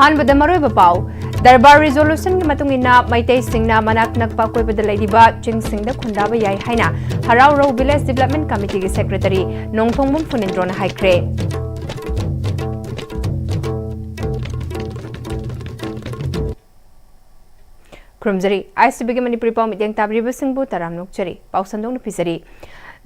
ꯑꯍꯥꯟꯕꯗ ꯃꯔꯨꯑꯣꯏꯕ ꯄꯥꯎ ꯗꯔꯕꯥꯔ ꯔꯤꯖꯣꯂꯨꯁꯟꯒꯤ ꯃꯇꯨꯡ ꯏꯟꯅ ꯃꯩꯇꯩꯁꯤꯡꯅ ꯃꯅꯥꯛ ꯅꯛꯄ ꯑꯀꯣꯏꯕꯗ ꯂꯩꯔꯤꯕ ꯆꯤꯡꯁꯤꯡꯗ ꯈꯨꯟꯗꯥꯕ ꯌꯥꯏ ꯍꯥꯏꯅ ꯍꯔꯥꯎꯔꯧ ꯚꯤꯂꯦꯖ ꯗꯤꯚꯦꯂꯞꯃꯦꯟꯠ ꯀꯃꯤꯇꯤꯒꯤ ꯁꯦꯀ꯭ꯔꯦꯇꯔꯤ ꯅꯣꯡꯊꯣꯡꯕꯝ ꯐꯨꯅꯤꯟꯗ꯭ꯔꯣꯅ ꯍꯥꯏꯈ꯭ꯔꯦ꯫ ꯈꯨꯔꯨꯝꯖꯔꯤ ICBꯒꯤ ꯃꯅꯤꯄꯨꯔꯤ ꯄꯥꯎ ꯃꯤꯠꯌꯦꯡ ꯇꯥꯕꯤꯔꯤꯕꯁꯤꯡꯕꯨ ꯇꯔꯥꯝ ꯅꯣꯛꯆꯔꯤ ꯄꯥꯎ ꯁꯟꯗꯣꯛꯅ ꯄꯤꯖꯔꯤ꯫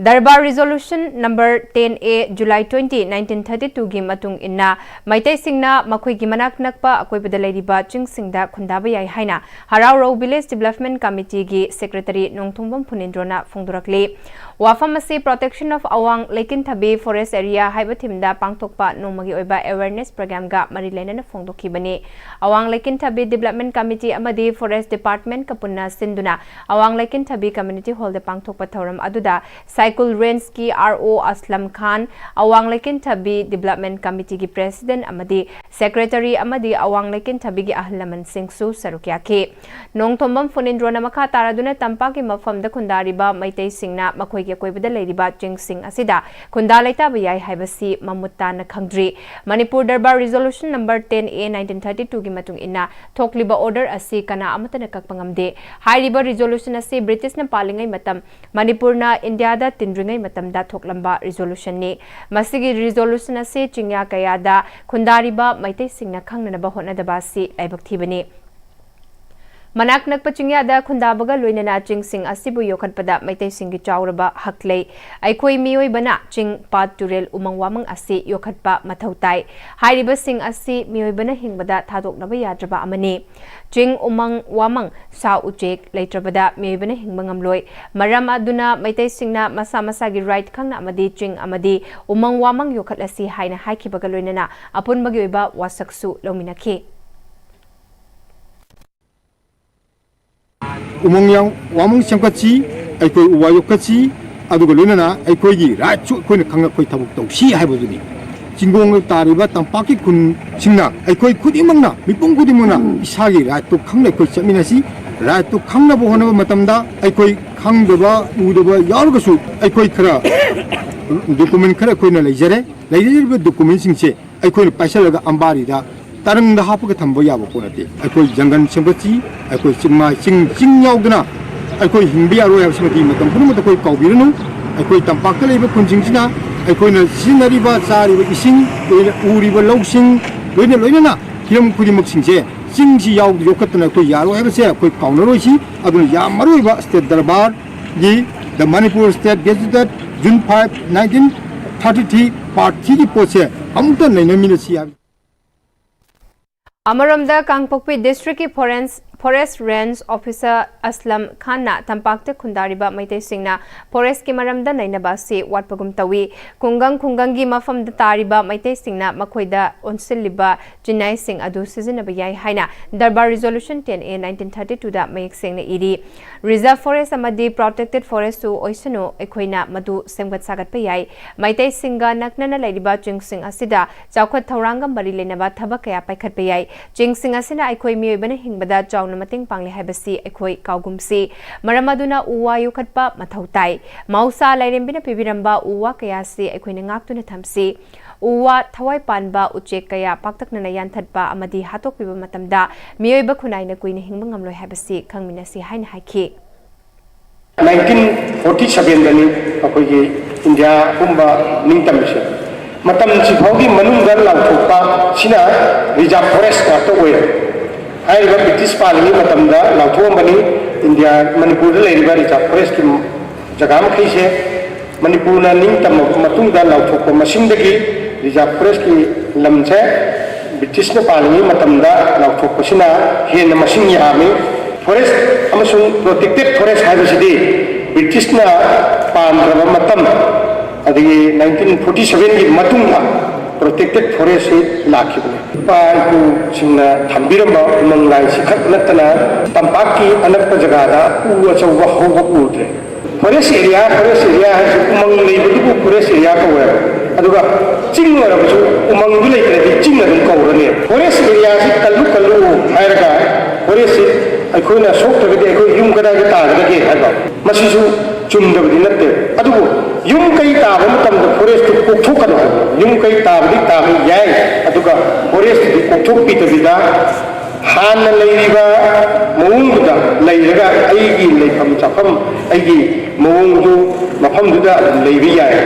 ꯗꯔꯕꯥꯔ ꯔꯤꯖꯣꯂꯨꯁꯟ नंबर 10A जुलाई 20 1932 की मतुंग इन्ना मैतैसिंगना मखोइगी मनाक नकपा अकोइबदा लैरिबा चिंगसिंगदा खुंदाबा याई हाइना हराउरौ विलेज डेवलपमेंट कमिटी की सेक्रेटरी नोंथोंबम फुनिंद्रोना फोंदोरकले। वाफम असी protection of Awang Leikinthabi forest area हाइबा थिमदा पांगथोकपा नोंमगी ओइबा अवेयरनेस प्रोग्राम गा मरी लेनना फोंदोखिबने। अवांग लेकिनथबी डेवलपमेंट कमिटी अमदी फॉरेस्ट डिपार्टमेंट का पुन्ना सिंदुना अवांग लेकिनथबी कम्युनिटी हॉल दे पांगथोकपा थौरम अदुदा साइकिल रेंज की RO Aslam Khan Awang Leikinthabi development committee की प्रेसिडेंट अमदी सेक्रेटरी अमदी अवांग लेकिनथबी की अहल लमन सिंगसु सरुक याखे। नोंथोंबम फुनिंद्रोना मखा तारादुना तंपा की मफमदा खुंदारिबा मैतै सिंगना मखोइ की कोइबदा लैरिबा चिंगसिंग असिदा खुंदा लैताबा याई हाइबसी ममुत्ताना खंगद्री। मणिपुर दरबार रिजोल्यूशन नंबर 10A 1932 की मतुंग इन्ना थोकलिबा ऑर्डर असी कना अमतना ककपंगमदे। हाइरिबा रिजोल्यूशन असी ब्रिटिश न पालिंगै मतम मणिपुरना इंडिया दा तिंद्रिंगै मतमदा थोकलंबा रिजोल्यूशन ने। मसिगी रिजोल्यूशन असी चिंग्या कयादा खुंदारिबा मैतै सिंगना खंगनबा होटनदबा सी लाइबक्थिबने। मनाक नकपा चिंग्यादा खुंदाबगा लोइनना चिंगसिंग असिबु योखटपदा मैतैसिंगी चाउरबा हकलै। अखोइ मियोइबना चिंग पात तुरेल उमंग वामंग असी योखटपा मथौ ताइ। हाइरिबा सिंग असी मियोइबना हिंगबदा थादोकनबा याद्रबा अमने। चिंग उमंग वामंग सा उचेक लैत्रबदा मियोइबना हिंगबा ngamloi। मरम अदुना मैतैसिंगना मसा मसागी राइट खंगना अमदी चिंग अमदी उमंग वामंग योखटलसी हाइना हाइखिबगा लोइनना अपुनबगी ओइबा वासकसु लौमिनखि। उमंग वामंग सेमकची अखोइ उवा योकची अदुगा लोइनना अखोइगी राइट अखोइना खंगा खोइ थबक तौसी हाइबदुनि चिंगोंग तारिबा तंपाकी खुन सिंगना अखोइ खुदिमंगना मिपुंग खुदिमंगना इसागी राइट तो खंगना अखोइ चमिनासी राइट तो खंगना बोहनबा मतमदा अखोइ खंगदबा उदबा यारगसु अखोइ खरा डॉक्यूमेंट खरा अखोइना लैजरे डॉक्यूमेंट सिंगसे अखोइना पाइसलगा अंबारीदा तरंग हापक थंबो याबो पोनते अखोइ जंगन सेमबची अखोइ चिंगमा चिंग याउदना अखोइ हिंबी यारो यासमती मतम पुनमत अखोइ काउबिरनु अखोइ तंपाक लेबा खुनजिंगसिना अखोइना सिनरिबा चारिबा इसिंग उरिबा लौसिंग लोइना हिरम खुदिमक सिंगसे चिंगसी याउद योखतना अखोइ यारो हाबसे अखोइ काउनरोइसी अदुन या मरोइबा स्टेट दरबार जी the Manipur state gazetted June 5 1933 part 3 की पोसे अमुता नैनमिनसी अमरमदा कांगपोकपी डिस्ट्रिक्ट की forest range officer Aslam Khan तंपाक्ते खुंदारिबा मैतै सिंगना फॉरेस्ट की मरमदा नैनबासी वाटपगुम तवी खुंगंगी मफमदा तारिबा मैतै सिंगना मखोइदा ओनसिलिबा जिनाइ सिंग अदु सिजनबा याई हाइना दरबार रिजोल्यूशन 10A 1932 दा मयक सिंगना eri. Reserve forest अमदी protected forest सु ओइसनु एखोइना मदु सेमगत सागतपा याई। मैतै सिंगा नकनना लैरिबा चिंगसिंग असिदा चाउखत थौरांगा मरि लेनबा थबक कया पाइखतपा याई। चिंगसिंग असिना एखोइ मियोइबना हिंगबदा चाउना मतेंग पांगले हाइबसी एखोइ काउगुमसी मरम अदुना उवा योखटपा मथौ ताइ। मौसा लाइरेंबिना पिबिरंबा उवा कयासी एखोइना ngaktuna thamsi उवा थवाइ पानबा उचेक कया पाक्तकना यानथटपा अमदी हातोकपिबा मतमदा मियोइबा खुनाइना कुइना हिंगबा ngamloi हाइबसी खंगमिनसी हाइना हाइखि। 1947 दनी अखोइगी इंडिया पुंबा निंगतमसे मतम सिफाउगी मनुंगा लाउथोपा सिना रिजर्व फॉरेस्ट का तो ओइ हाइबा ब्रिटिश पालिंगी मतमदा लाउथोमबनी इंडिया मणिपुर लेरिबा रिजर्व फॉरेस्ट की जगह मखैसे मणिपुरना निंगतम मतुंगा लाउथोपा मसिंगदगी रिजर्व फॉरेस्ट की लमसे ब्रिटिश ने पालिंगी मतमदा लाउथोपसिना हेन मसिंग यामी फॉरेस्ट अमसुंग प्रोटेक्टेड फॉरेस्ट हाइबसिदी ब्रिटिश ना पानद्रबा मतम अदगी 1947 की मतुंगा प्रोटेक्टेड फॉरेस्ट लाखिबने पाइकु सिंगना थंबिरंबा मंगलाई सिखत नतना तंपाक की अनक जगहदा उ अचौबा होबा उद्रे फॉरेस्ट एरिया है उमंग लेबदुबु फॉरेस्ट एरिया कौवे अदुगा चिंग वरबसु उमंग दु लेत्रदि चिंग अदुम कौरने फॉरेस्ट एरिया से कल्लु हायरगा फॉरेस्ट अखोइना सोक्तगदि अखोइ युम कदागे तागदगे हायबा मसिसु ꯆꯨꯝꯗꯕꯗꯤ ꯅꯠꯇꯦ ꯑꯗꯨꯕꯨ ꯌꯨꯝ ꯀꯩ ꯇꯥꯕ ꯃꯇꯝꯗ ꯐꯣꯔꯦꯁꯇꯨ ꯀꯣꯛꯊꯣꯛꯀꯅꯨ ꯌꯨꯝ ꯀꯩ ꯇꯥꯕꯗꯤ ꯇꯥꯕ ꯌꯥꯏ ꯑꯗꯨꯒ ꯐꯣꯔꯦꯁꯇꯨꯗꯤ ꯀꯣꯛꯊꯣꯛꯄꯤꯗꯕꯤꯗ ꯍꯥꯟꯅ ꯂꯩꯔꯤꯕ ꯃꯑꯣꯡꯗꯨꯗ ꯂꯩꯔꯒ ꯑꯩꯒꯤ ꯂꯩꯐꯝ ꯆꯥꯐꯝ ꯑꯩꯒꯤ ꯃꯑꯣꯡꯗꯨ ꯃꯐꯝꯗꯨꯗ ꯂꯩꯕ ꯌꯥꯏ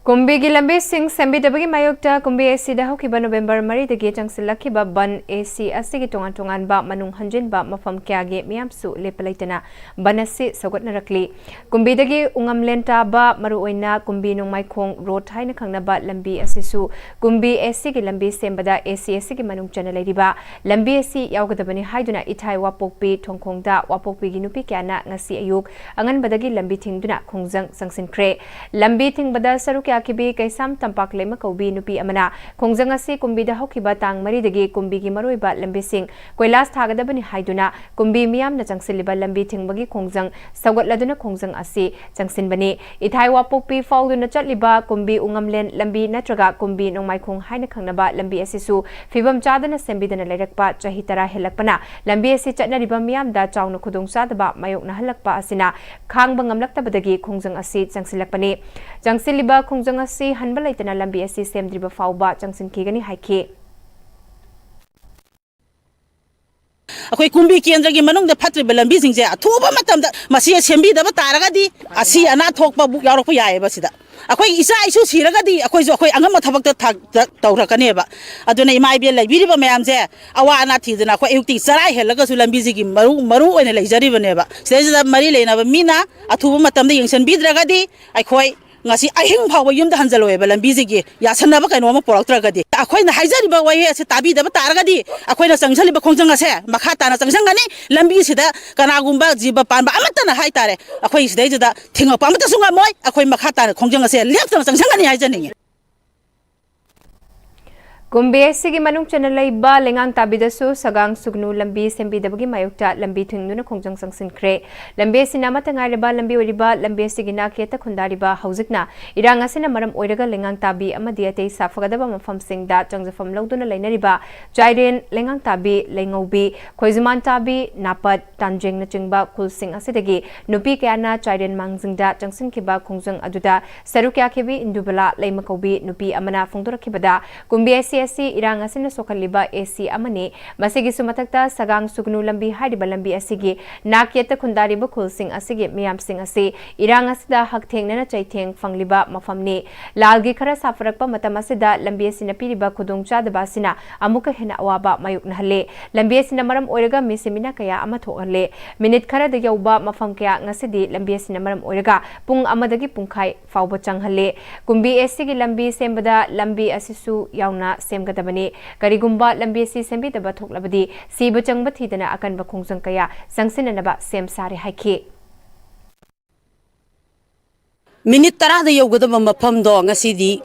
ꯀꯨꯝꯕꯤꯒꯤ ꯂꯝꯕꯤꯁꯤꯡ ꯁꯦꯝꯕꯤꯗꯕꯒꯤ ꯃꯥꯌꯣꯛꯇ ꯀꯨꯝꯕꯤ ꯑꯁꯤꯗ ꯍꯧꯈꯤꯕ ꯅꯣꯚꯦꯝꯕꯔ 4ꯗꯒꯤ ꯆꯪꯁꯤꯜꯂꯛꯈꯤꯕ ꯕꯟ ꯑꯦꯁꯤ ꯑꯁꯤꯒꯤ ꯇꯣꯉꯥꯟ-ꯇꯣꯉꯥꯟꯕ ꯃꯅꯨꯡ ꯍꯟꯖꯤꯟꯕ ꯃꯐꯝ ꯀꯌꯥꯒꯤ ꯃꯤꯌꯥꯝꯁꯨ ꯂꯦꯞꯄ ꯂꯩꯇꯅ ꯕꯟ ꯑꯁꯤ ꯁꯧꯒꯠꯅꯔꯛꯂꯤ꯫ ꯀꯨꯝꯕꯤꯗꯒꯤ ꯎꯉꯝꯂꯦꯟ ꯇꯥꯕ ꯃꯔꯨꯑꯣꯏꯅ ꯀꯨꯝꯕꯤ ꯅꯣꯡꯃꯥꯏꯈꯣꯡ ꯔꯣꯗ ꯍꯥꯏꯅ ꯈꯪꯅꯕ ꯂꯝꯕꯤ ꯑꯁꯤꯁꯨ ꯀꯨꯝꯕꯤ ꯑꯦꯁꯤꯒꯤ ꯂꯝꯕꯤ ꯁꯦꯝꯕꯗ ꯑꯦꯁꯤ ꯑꯁꯤꯒꯤ ꯃꯅꯨꯡ ꯆꯟꯅ ꯂꯩꯔꯤꯕ ꯂꯝꯕꯤ ꯑꯁꯤ ꯌꯥꯎꯒꯗꯕꯅꯤ ꯍꯥꯏꯗꯨꯅ ꯏꯊꯥꯏ ꯋꯥꯄꯣꯛꯄꯤ ꯊꯣꯡꯈꯣꯡꯗ ꯋꯥꯄꯣꯛꯄꯤꯒꯤ ꯅꯨꯄꯤ ꯀꯌꯥꯅ ꯉꯁꯤ ꯑꯌꯨꯛ ꯑꯉꯟꯕꯗꯒꯤ ꯂꯝꯕꯤ ꯊꯤꯡꯗꯨꯅ ꯈꯣꯡꯖꯪ ꯆꯪꯁꯤꯟꯈ꯭ꯔꯦ꯫ ꯂꯝꯕꯤ ꯊꯤꯡꯕꯗ ꯁꯔꯨꯛ ꯌꯥꯈꯤꯕꯤ ꯀꯩꯁꯥꯝ ꯇꯝꯄꯥꯛ ꯂꯩꯃ ꯀꯧꯕꯤ ꯅꯨꯄꯤ ꯑꯃꯅ ꯈꯣꯡꯖꯪ ꯑꯁꯤ ꯀꯨꯝꯕꯤꯗ ꯍꯧꯈꯤꯕ ꯇꯥꯡ 4ꯗꯒꯤ ꯀꯨꯝꯕꯤꯒꯤ ꯃꯔꯨꯑꯣꯏꯕ ꯂꯝꯕꯤꯁꯤꯡ ꯀꯣꯏꯂꯥꯁ ꯊꯥꯒꯗꯕꯅꯤ ꯍꯥꯏꯗꯨꯅ ꯀꯨꯝꯕꯤ ꯃꯤꯌꯥꯝꯅ ꯆꯪꯁꯤꯜꯂꯤꯕ ꯂꯝꯕꯤ ꯊꯤꯡꯕꯒꯤ ꯈꯣꯡꯖꯪ ꯁꯧꯒꯠꯂꯗꯨꯅ ꯈꯣꯡꯖꯪ ꯑꯁꯤ ꯆꯪꯁꯤꯟꯕꯅꯤ꯫ ꯏꯊꯥꯏ ꯋꯥꯄꯣꯛꯄꯤ ꯐꯥꯎꯗꯨꯅ ꯆꯠꯂꯤꯕ ꯀꯨꯝꯕꯤ ꯎꯉꯝꯂꯦꯟ ꯂꯝꯕꯤ ꯅꯠꯇ꯭ꯔꯒ ꯀꯨꯝꯕꯤ ꯅꯣꯡꯃꯥꯏꯈꯣꯡ ꯍꯥꯏꯅ ꯈꯪꯅꯕ ꯂꯝꯕꯤ ꯑꯁꯤꯁꯨ ꯐꯤꯕꯝ ꯆꯥꯗꯅ ꯁꯦꯝꯕꯤꯗꯅ ꯂꯩꯔꯛꯄ ꯆꯍꯤ 10 ꯍꯦꯜꯂꯛꯄꯅ ꯂꯝꯕꯤ ꯑꯁꯤ ꯆꯠꯅꯔꯤꯕ ꯃꯤꯌꯥꯝꯗ ꯆꯥꯎꯅ ꯈꯨꯗꯣꯡꯆꯥꯗꯕ ꯃꯥꯌꯣꯛꯅꯍꯜꯂꯛꯄ ꯑꯁꯤꯅ ꯈꯥꯡꯕ ꯉꯝꯂꯛꯇꯕꯗꯒꯤ ꯈꯣꯡꯖꯪ ꯑꯁꯤ ꯆꯪꯁꯤꯜꯂꯛꯄꯅꯤ꯫ ꯆꯪꯁꯤꯜꯂꯤꯕ ꯈꯣꯡꯖꯪ ꯑꯁꯤ ꯍꯟꯕ ꯂꯩꯇꯅ ꯂꯝꯕꯤ ꯑꯁꯤ ꯁꯦꯝꯗ꯭ꯔꯤꯕ ꯐꯥꯎꯕ ꯆꯪꯁꯤꯟꯈꯤꯒꯅꯤ ꯍꯥꯏꯈꯤ꯫ ꯑꯩꯈꯣꯏ ꯀꯨꯝꯕꯤ ꯀꯦꯟꯗ꯭ꯔꯒꯤ ꯃꯅꯨꯡꯗ ꯐꯠꯇ꯭ꯔꯤꯕ ꯂꯝꯕꯤꯁꯤꯡꯁꯦ ꯑꯊꯨꯕ ꯃꯇꯝꯗ ꯃꯁꯤ ꯁꯦꯝꯕꯤꯗꯕ ꯇꯥꯔꯒꯗꯤ ꯑꯁꯤ ꯑꯅꯥ ꯊꯣꯛꯄ ꯌꯥꯎꯔꯛꯄ ꯌꯥꯏꯑꯕ ꯁꯤꯗ ꯑꯩꯈꯣꯏ ꯏꯆꯥ ꯏꯁꯨ ꯁꯤꯔꯒꯗꯤ ꯑꯩꯈꯣꯏ ꯑꯉꯝꯕ ꯊꯕꯛꯇ ꯇꯧꯔꯛꯀꯅꯦꯕ ꯑꯗꯨꯅ ꯏꯃꯥ ꯏꯕꯦꯜ ꯂꯩꯕꯤꯔꯤꯕ ꯃꯌꯥꯝꯁꯦ ꯑꯋꯥ ꯑꯅꯥ ꯊꯤꯗꯅ ꯑꯩꯈꯣꯏ ꯑꯌꯨꯛꯇꯤ ꯆꯔꯥ ꯍꯦꯜꯂꯒꯁꯨ ꯂꯝꯕꯤꯁꯤꯒꯤ ꯃꯔꯨ ꯑꯣꯏꯅ ꯂꯩꯖꯔꯤꯕꯅꯦꯕ ꯁꯤꯗꯩꯁꯤꯗ ꯃꯔꯤ ꯂꯩꯅꯕ ꯃꯤꯅ ꯑꯊꯨꯕ ꯃꯇꯝꯗ ꯌꯦꯡꯁꯤꯟꯕꯤꯗ꯭ꯔꯒꯗꯤ ꯑꯩꯈꯣꯏ ngasi ahing phawa yumda hanjaloe ba lambi jigi yasanaba kaino ma poraktragadi akoina haijariba waye ase tabi daba taragadi akoina changsaliba khongjang ase makha tana changsangani lambi sida kanagumba jiba panba amatana haitare akoi sidai jida thinga pamata sunga moi akoi makha tana khongjang ase leptana changsangani haijani ꯀꯨꯝꯕꯤ ꯑꯁꯤꯒꯤ ꯃꯅꯨꯡ ꯆꯟꯅ ꯂꯩꯕ ꯂꯩꯉꯥꯡ ꯇꯥꯕꯤꯗꯁꯨ ꯁꯒꯥꯡ ꯁꯨꯒꯅꯨ ꯂꯝꯕꯤ ꯁꯦꯝꯕꯤꯗꯕꯒꯤ ꯃꯥꯌꯣꯛꯇ ꯂꯝꯕꯤ ꯊꯤꯡꯗꯨꯅ ꯈꯣꯡꯖꯪ ꯆꯪꯁꯤꯟꯈ꯭ꯔꯦ꯫ ꯂꯝꯕꯤ ꯑꯁꯤꯅ ꯑꯃꯠꯇ ꯉꯥꯏꯔꯕ ꯂꯝꯕꯤ ꯑꯣꯏꯔꯤꯕ ꯂꯝꯕꯤ ꯑꯁꯤꯒꯤ ꯅꯥꯛꯌꯦꯠꯇ ꯈꯨꯟꯗꯥꯔꯤꯕ ꯍꯧꯖꯤꯛꯅ ꯏꯔꯥꯡ ꯑꯁꯤꯅ ꯃꯔꯝ ꯑꯣꯏꯔꯒ ꯂꯩꯉꯥꯡ ꯇꯥꯕꯤ ꯑꯃꯗꯤ ꯑꯇꯩ ꯁꯥꯐꯒꯗꯕ ꯃꯐꯝꯁꯤꯡꯗ ꯆꯪꯖꯐꯝ ꯂꯧꯗꯨꯅ ꯂꯩꯅꯔꯤꯕ ꯆꯥꯏꯔꯦꯟ ꯂꯩꯉꯥꯡ ꯇꯥꯕꯤ ꯂꯩꯉꯧꯕꯤ ꯈꯣꯏꯖꯨꯃꯥꯟ ꯇꯥꯕꯤ ꯅꯥꯄꯠ ꯇꯥꯟꯖꯦꯡꯅꯆꯤꯡꯕ ꯈꯨꯜꯁꯤꯡ ꯑꯁꯤꯗꯒꯤ ꯅꯨꯄꯤ ꯀꯌꯥꯅ ꯆꯥꯏꯔꯦꯟ ꯃꯥꯡꯖꯤꯡꯗ ꯆꯪꯁꯤꯟꯈꯤꯕ ꯈꯣꯡꯖꯪ ꯑꯗꯨꯗ ꯁꯔꯨꯛ ꯌꯥꯈꯤꯕꯤ ꯏꯟꯗꯨꯕꯂꯥ ꯂꯩꯃ ꯀꯧꯕꯤ ꯅꯨꯄꯤ ꯑꯃꯅ ꯐꯣꯡꯗꯣꯔꯛꯈꯤꯕꯗ ꯀꯨꯝꯕꯤ ꯑꯁꯤ ꯏꯔꯥꯡ ꯑꯁꯤꯅ ꯁꯣꯛꯍꯜꯂꯤꯕ ꯑꯦꯁꯤ ꯑꯃꯅꯤ ꯃꯁꯤꯒꯤꯁꯨ ꯃꯊꯛꯇ ꯁꯒꯥꯡ ꯁꯨꯒꯅꯨ ꯂꯝꯕꯤ ꯍꯥꯏꯔꯤꯕ ꯂꯝꯕꯤ ꯑꯁꯤꯒꯤ ꯅꯥꯛꯌꯦꯠꯇ ꯈꯨꯟꯗꯥꯔꯤꯕ ꯈꯨꯜꯁꯤꯡ ꯑꯁꯤꯒꯤ ꯃꯤꯌꯥꯝꯁꯤꯡ ꯑꯁꯤ ꯏꯔꯥꯡ ꯑꯁꯤꯗ ꯍꯛꯊꯦꯡꯅꯅ ꯆꯩꯊꯦꯡ ꯐꯪꯂꯤꯕ ꯃꯐꯝꯅꯤ꯫ ꯂꯥꯜꯒꯤ ꯈꯔ ꯁꯥꯐꯔꯛꯄ ꯃꯇꯝ ꯑꯁꯤꯗ ꯂꯝꯕꯤ ꯑꯁꯤꯅ ꯄꯤꯔꯤꯕ ꯈꯨꯗꯣꯡꯆꯥꯗꯕ ꯑꯁꯤꯅ ꯑꯃꯨꯛꯀ ꯍꯦꯟꯅ ꯑꯋꯥꯕ ꯃꯥꯌꯣꯛꯅꯍꯜꯂꯦ꯫ ꯂꯝꯕꯤ ꯑꯁꯤꯅ ꯃꯔꯝ ꯑꯣꯏꯔꯒ ꯃꯤꯁꯤꯃꯤꯅ ꯀꯌꯥ ꯑꯃ ꯊꯣꯛꯍꯜꯂꯦ꯫ ꯃꯤꯅꯤꯠ ꯈꯔꯗ ꯌꯧꯕ ꯃꯐꯝ ꯀꯌꯥ ꯉꯁꯤꯗꯤ ꯂꯝꯕꯤ ꯑꯁꯤꯅ ꯃꯔꯝ ꯑꯣꯏꯔꯒ ꯄꯨꯡ ꯑꯃꯗꯒꯤ ꯄꯨꯡꯈꯥꯏ ꯐꯥꯎꯕ ꯆꯪꯍꯜꯂꯦ꯫ ꯀꯨꯝꯕꯤ ꯑꯁꯤꯒꯤ ꯂꯝꯕꯤ ꯁꯦꯝꯕꯗ ꯂꯝꯕꯤ ꯑꯁꯤꯁꯨ ꯌꯥꯎꯅ ꯁꯦꯝꯒꯗꯕꯅꯤ꯫ ꯀꯔꯤꯒꯨꯝꯕ ꯂꯝꯕꯤ ꯑꯁꯤ ꯁꯦꯝꯕꯤꯗꯕ ꯊꯣꯛꯂꯕꯗꯤ ꯁꯤꯕ ꯆꯪꯕ ꯊꯤꯗꯅ ꯑꯀꯟꯕ ꯈꯣꯡꯖꯪ ꯀꯌꯥ ꯆꯪꯁꯤꯟꯅꯅꯕ ꯁꯦꯝ ꯁꯥꯔꯦ ꯍꯥꯏꯈꯤ꯫ minute 10 da yaugadaba mafamdo ngasidi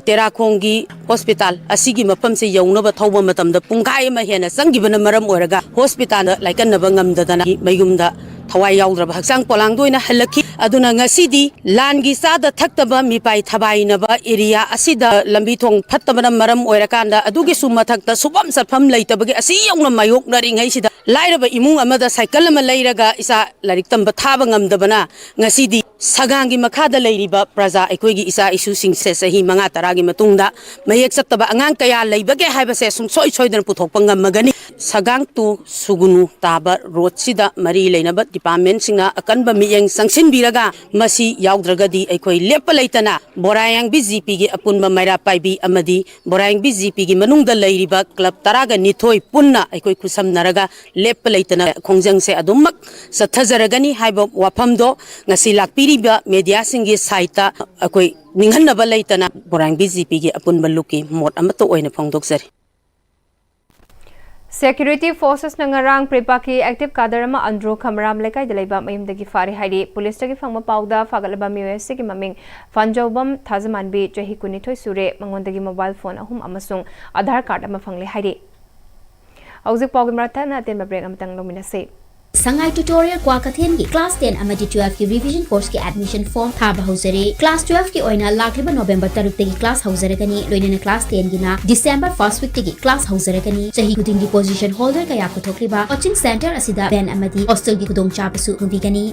terakhongi hospital asigi mafamse yaunaba thawba matamda pungkai ma hena changgibana maram oiraga hospital da laikannaba ngamdadana mayumda thawai yaudraba haksang polangdoina halakhi aduna ngasidi langi sada thaktaba mipai thabainaba area asida lambi thong phattabana maram oirakanda adugi sumathakta subam safam leitabagi asi yauna mayok naringai sida lairaba imung amada cycle ama leiraga isa larik tamba thaba ngamdabana ngasidi sagangi makhada leiriba praja aikoigi isa isu singse sahi 5-10 gi matungda mayek chattaba angang kaya leibage haibase sungsoi soidan puthokpa ngamagani sagang tu sugunu taba road sida mari leinaba department singa akanba miyeng sangsin biraga masi yauddragadi aikoi lepa leitana borayang BJP gi apunba maira paibi amadi borayang BJP gi manungda leiriba club 10 ga nithoi punna aikoi kusam naraga lepa leitana khongjang se adumak sathajaragani haiba wafamdo ngasi lakpiriba media singi saita akoi ninghanaba leitana borayang BJP gi apunba luki mot amato oina phongdoksari Security forces na ngarang prepaki active kadarama andro kamaram lekai dalaiba mayumdagi fari hairi police tagi fangma pauda fagalaba MUS gi maming fanjobam thazamanbi chahi kunithoi sure mangondagi mobile phone ahum amasung Aadhaar card ama fangle hairi Auzik pawgi maratha na ten break amatang nominase Sangai tutorial kwa kathen gi class 10 amadi 12 ki revision course ki admission form thaba hausare class 12 ki oina lakliba November 3 tagi class hausaragani loinana class 10 gi na December 1st week tagi class hausaragani chahi kuding gi position holder kaya puthokliba coaching center asida ben amadi hostel gi kudong chapasu hubigani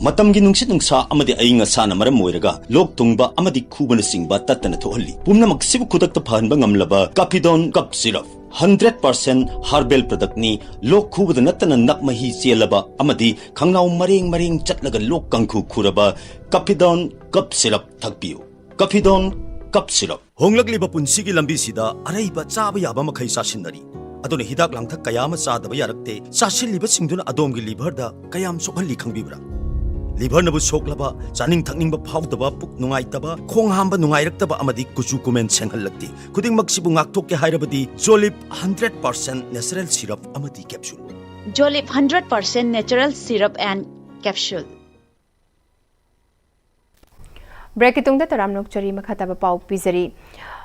ꯃꯇꯝꯒꯤ ꯅꯨꯡꯁꯤꯠ ꯅꯨꯡꯁꯥ ꯑꯃꯗꯤ ꯑꯏꯪ ꯑꯁꯥꯅ ꯃꯔꯝ ꯑꯣꯏꯔꯒ ꯂꯣꯛ ꯊꯨꯡꯕ ꯑꯃꯗꯤ ꯈꯨꯕꯅ ꯆꯤꯡꯕ ꯇꯠꯇꯅ ꯊꯣꯛꯍꯜꯂꯤ ꯄꯨꯝꯅꯃꯛ ꯁꯤꯕꯨ ꯈꯨꯗꯛꯇ ꯐꯍꯟꯕ ꯉꯝꯂꯕ ꯀꯥꯐꯤꯗꯣꯟ ꯀꯞ ꯁꯤꯔꯞ 100% ꯍꯥꯔꯕꯦꯜ ꯄ꯭ꯔꯗꯛꯅꯤ ꯂꯣꯛ ꯈꯨꯕꯗ ꯅꯠꯇꯅ ꯅꯞ ꯃꯍꯤ ꯆꯦꯜꯂꯕ ꯑꯃꯗꯤ ꯈꯪꯅꯥꯎ ꯃꯔꯦꯡ ꯃꯔꯦꯡ ꯆꯠꯂꯒ ꯂꯣꯛ ꯀꯪꯈꯨ ꯈꯨꯔꯕ ꯀꯥꯐꯤꯗꯣꯟ ꯀꯞ ꯁꯤꯔꯞ ꯊꯛꯄꯤꯌꯨ ꯀꯥꯐꯤꯗꯣꯟ ꯀꯞ ꯁꯤꯔꯞ ꯍꯣꯡꯂꯛꯂꯤꯕ ꯄꯨꯟꯁꯤꯒꯤ ꯂꯝꯕꯤꯁꯤꯗ ꯑꯔꯩꯕ ꯆꯥꯕ ꯌꯥꯕ ꯃꯈꯩ ꯆꯥꯁꯤꯟꯅꯔꯤ ꯑꯗꯨꯅ ꯍꯤꯗꯥꯛ ꯂꯥꯡꯊꯛ ꯀꯌꯥ ꯑꯃ ꯆꯥꯗꯕ ꯌꯥꯔꯛꯇꯦ ꯆꯥꯁꯤꯜꯂꯤꯕꯁꯤꯡꯗꯨꯅ ꯑꯗꯣꯝꯒꯤ ꯂꯤꯚꯔꯗ ꯀꯌꯥꯝ ꯁꯣꯛꯍꯜꯂꯤ ꯈꯪꯕꯤꯕ꯭ꯔꯥ ꯂꯤꯚꯔꯅꯕꯨ ꯁꯣꯛꯂꯕ ꯆꯥꯅꯤꯡ ꯊꯛꯅꯤꯡꯕ ꯐꯥꯎꯗꯕ ꯄꯨꯛ ꯅꯨꯡꯉꯥꯏꯇꯕ ꯈꯣꯡ ꯍꯥꯝꯕ ꯅꯨꯡꯉꯥꯏꯔꯛꯇꯕ ꯑꯃꯗꯤ ꯀꯨꯆꯨ ꯀꯨꯃꯦꯟ ꯁꯦꯡꯍꯜꯂꯛꯇꯦ ꯈꯨꯗꯤꯡꯃꯛꯁꯤꯕꯨ ꯉꯥꯛꯊꯣꯛꯀꯦ ꯍꯥꯏꯔꯕꯗꯤ ꯖꯣꯂꯤꯞ 100% ꯅꯦꯆꯔꯦꯜ ꯁꯤꯔꯞ ꯑꯃꯗꯤ capsule Jolip 100% natural syrup and capsule. Break itungda taramnok chari makhataba pau pizari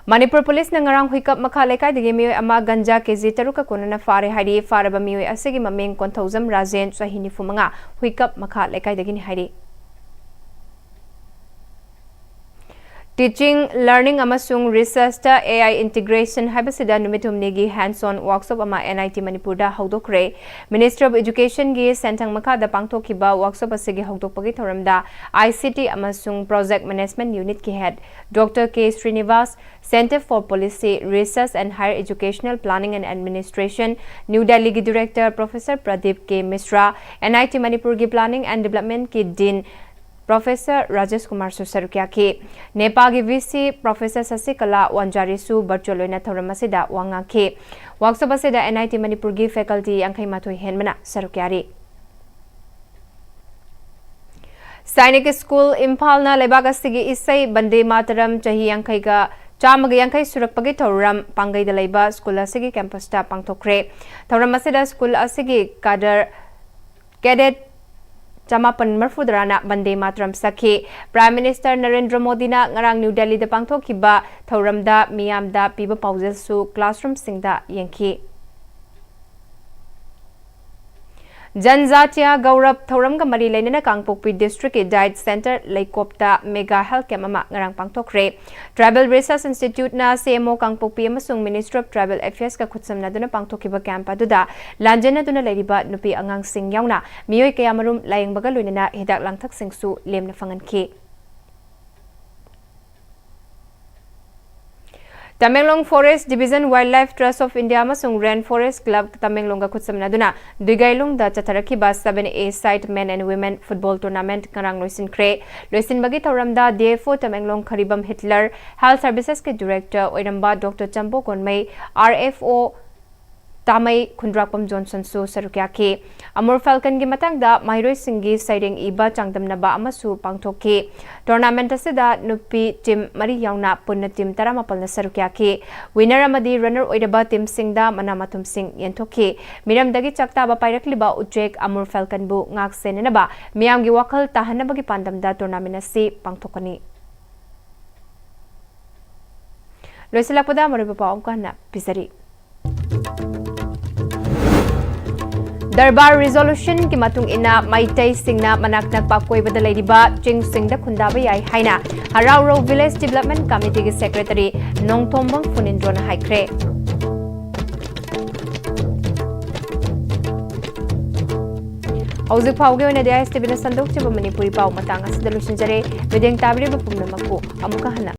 Manipur police na ngarang huikap makha lekai digi miyoy ama ganja kg taruka kunana fare hari faraba miyoy asigi mameng konthauzam rajen sahini fumanga huikap makha lekai digi ni hari Teaching, learning amasung research ta AI integration habasida numitum negi hands-on workshop ama NIT Manipur da haudokre Ministry of Education gi sentang makha da pangthokiba workshop asigi haudokpagi thoramda ICT amasung project management unit ki head Dr. K Srinivas Center for Policy Research and Higher Educational Planning and Administration New Delhi gi director Professor Pradeep K Misra NIT Manipur gi planning and development ki dean Professor Rajesh Kumar Susarukya ki Nepal VC Professor Sasikala Wanjari su virtual loina thoramasida wanga ki workshop asida NIT Manipur gi faculty angkai mathoi henmana Sarukyari Sainik School Imphal na lebak asigi isai bande mataram chahi angkai ga Chamaga yankai surakpagi thoram pangai da leiba school asigi campus ta pangthokre thoramasida school asigi cadet Chamapan Marfudrana Bande Matram Sakhi Prime Minister Narendra Modi na ngarang New Delhi da pangthokiba thoramda miyamda piba pausel su classroom singda yengki Janjatiya Gaurav Thoramga Mari Lainana Kangpokpi District Diet Center Laikopta Mega Health Camp ama ngarang pangthokre Tribal Research Institute na CMO Kangpokpi amasung Ministry of Tribal Affairs ka khutsamna duna pangthokiba camp aduda lanjana duna lairiba nupi angang sing yauna miyoy kaya marum layengbaga loinana hidak langthak singsu lemna fanganki Tamenglong Forest Division Wildlife Trust of India amasung Rainforest Club Tamenglong ga khutsamna duna duigailung da chatharaki ba 7A site men and women football tournament karang loisin kre loisin bagi thoramda DFO Tamenglong Kharibam Hitler Health Services ke director oiramba Dr. Chambo Konmai RFO Tamai Kundrakpam Johnson su Sarukya ki Amur Falcon gi matangda Mairoi Singhi Saireng Iba Changdamna ba amasu pangthoki tournament asida nupi team mari yauna punna team 18 na Sarukya ki winner amadi runner oidaba team singda manamathum sing yenthoki miramdagi chakta ba pairakliba ujek Amur Falcon bu ngak senena ba miyamgi wakhal tahanabagi pandamda tournament asi pangthokani Loisilakpada mariba na pisari Darbar resolution ki matung ina maitai singna manaknak pakoi badalai riba ching singda khundaba yai haina Harauro Village Development Committee ki secretary Nongthombang Funindro na haikre Hauzik phauge oina DISTV na sandok chaba Manipuri pau matang asida lusinjare vedeng tabri ba pumna maku amuka hana